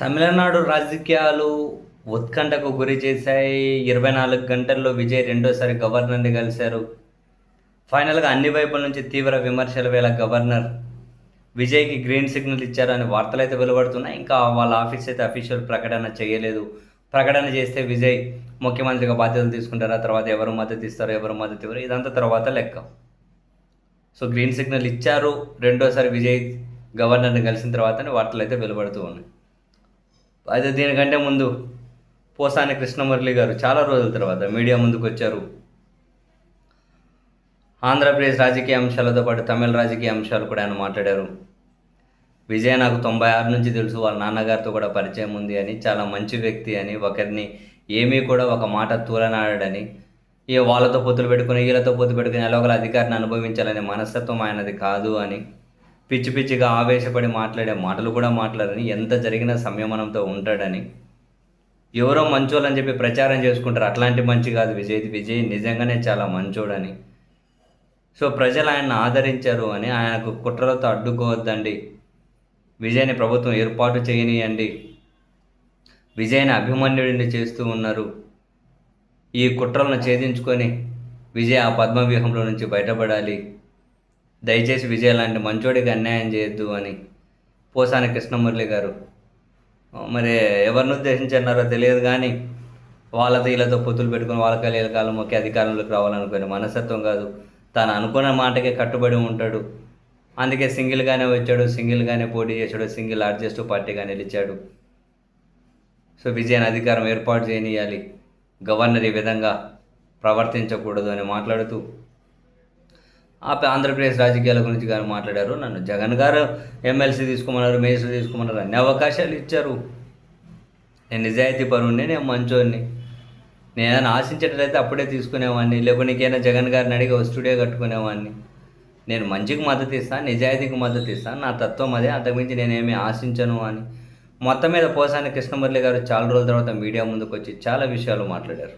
తమిళనాడు రాజకీయాలు ఉత్కంఠకు గురి చేశాయి. 24 గంటల్లో విజయ్ రెండోసారి గవర్నర్‌ని కలిశారు. ఫైనల్‌గా అన్ని వైపుల నుంచి తీవ్ర విమర్శల వేళ గవర్నర్ విజయ్‌కి గ్రీన్ సిగ్నల్ ఇచ్చారని వార్తలైతే వెలువడుతున్నాయి. ఇంకా వాళ్ళ ఆఫీస్ అయితే అఫీషియల్ ప్రకటన చేయలేదు. ప్రకటన చేస్తే విజయ్ ముఖ్యమంత్రిగా బాధ్యతలు తీసుకుంటారా? తర్వాత ఎవరు మద్దతు ఇస్తారో, ఎవరు మద్దతు ఇవ్వరో ఇదంతా తర్వాత లెక్క. సో గ్రీన్ సిగ్నల్ ఇచ్చారు. రెండోసారి విజయ్ గవర్నర్‌ని కలిసిన తర్వాతనే వార్తలైతే వెలువడుతూ ఉన్నాయి. అయితే దీనికంటే ముందు పోసాని కృష్ణమురళి గారు చాలా రోజుల తర్వాత మీడియా ముందుకొచ్చారు. ఆంధ్రప్రదేశ్ రాజకీయ అంశాలతో పాటు తమిళ రాజకీయ అంశాలు కూడా ఆయన మాట్లాడారు. విజయ్ నాకు 96 నుంచి తెలుసు, వాళ్ళ నాన్నగారితో కూడా పరిచయం ఉంది అని, చాలా మంచి వ్యక్తి అని, ఒకరిని ఏమీ కూడా ఒక మాట తూలనాడని, వాళ్ళతో పొత్తులు పెట్టుకుని వీళ్ళతో పొత్తు పెట్టుకుని ఎలాగోలా అధికారిని అనుభవించాలనే మనస్తత్వం ఆయనది కాదు అని, పిచ్చి పిచ్చిగా ఆవేశపడి మాట్లాడే మాటలు కూడా మాట్లాడని, ఎంత జరిగినా సంయమనంతో ఉంటాడని, ఎవరో మంచోళ్ళని చెప్పి ప్రచారం చేసుకుంటారు, అట్లాంటి మంచి కాదు విజయ్ నిజంగానే చాలా మంచోడని. సో ప్రజలు ఆయన్ని ఆదరించారు అని, ఆయనకు కుట్రలతో అడ్డుకోవద్దండి, విజయ్ని ప్రభుత్వం ఏర్పాటు చేయనియండి, విజయ్ని అభిమన్యుడిని చేస్తూ ఉన్నారు, ఈ కుట్రలను ఛేదించుకొని విజయ్ ఆ పద్మవ్యూహంలో నుంచి బయటపడాలి, దయచేసి విజయ్ లాంటి మంచోడికి అన్యాయం చేయొద్దు అని పోసాని కృష్ణమురళి గారు మరి ఎవరిని ఉద్దేశించి అన్నారో తెలియదు కానీ, వాళ్ళతో వీళ్ళతో పొత్తులు పెట్టుకుని వాళ్ళ వీళ్ళ కాలం మొక్కి అధికారంలోకి రావాలనుకునే మనస్తత్వం కాదు. తాను అనుకున్న మాటకే కట్టుబడి ఉంటాడు. అందుకే సింగిల్గానే వచ్చాడు, సింగిల్గానే పోటీ చేశాడు, సింగిల్ లార్జెస్ట్ పార్టీగా నిలిచాడు. సో విజయన్ అధికారం ఏర్పాటు చేయనియాలి, గవర్నర్ ఈ విధంగా ప్రవర్తించకూడదు అని మాట్లాడుతూ ఆంధ్రప్రదేశ్ రాజకీయాల గురించి కానీ మాట్లాడారు. నన్ను జగన్ గారు ఎమ్మెల్సీ తీసుకోమన్నారు, మేయర్ తీసుకోమన్నారు, అన్ని అవకాశాలు ఇచ్చారు. నేను నిజాయితీ పరువుని, నేను మంచోడిని, నేను ఏదైనా ఆశించేటట్లయితే అప్పుడే తీసుకునేవాడిని, లేకపోతే నీకైనా జగన్ గారిని అడిగి స్టూడియో కట్టుకునేవాడిని. నేను మంచికి మద్దతు ఇస్తాను, నిజాయితీకి మద్దతు ఇస్తాను, నా తత్వం అదే, అంతకుమించి నేనేమీ ఆశించను అని మొత్తం మీద పోసాని కృష్ణమురళి గారు చాలా రోజుల తర్వాత మీడియా ముందుకు వచ్చి చాలా విషయాలు మాట్లాడారు.